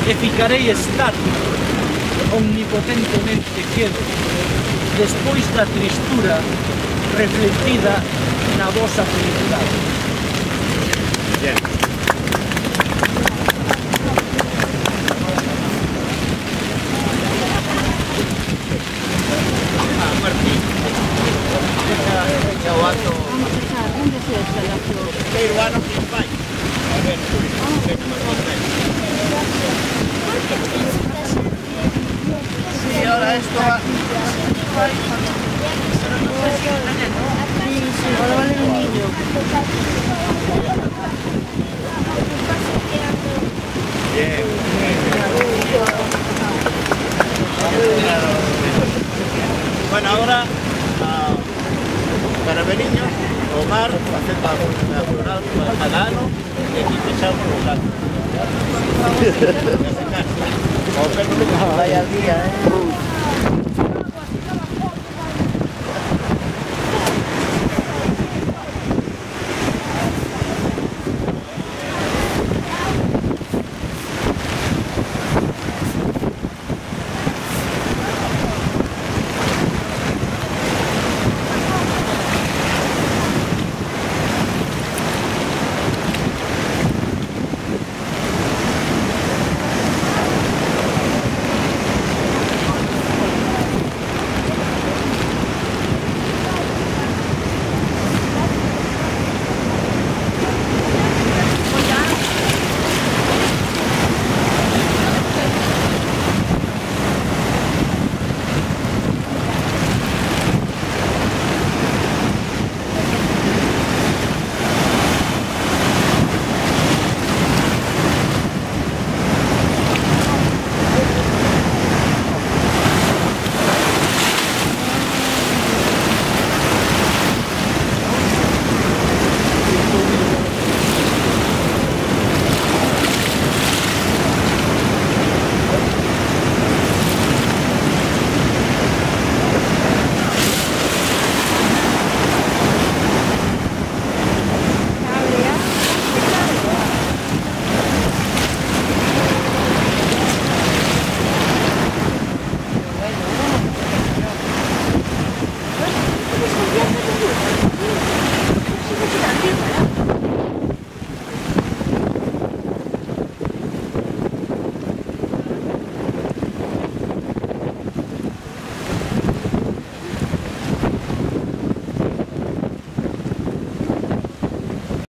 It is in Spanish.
e ficarei estático, omnipotentemente quedo, despois da tristura reflectida na vosa felicidade. Bien. Martín. ¿Dónde se echa la flor? Peruano que vai. A ver, sí, ahora esto va. Sí, ahora vale un niño. Bien. Bueno, ahora para niños, Omar, facendo a floral cada ano e aquí fechamos o gato. O pelo vai al día,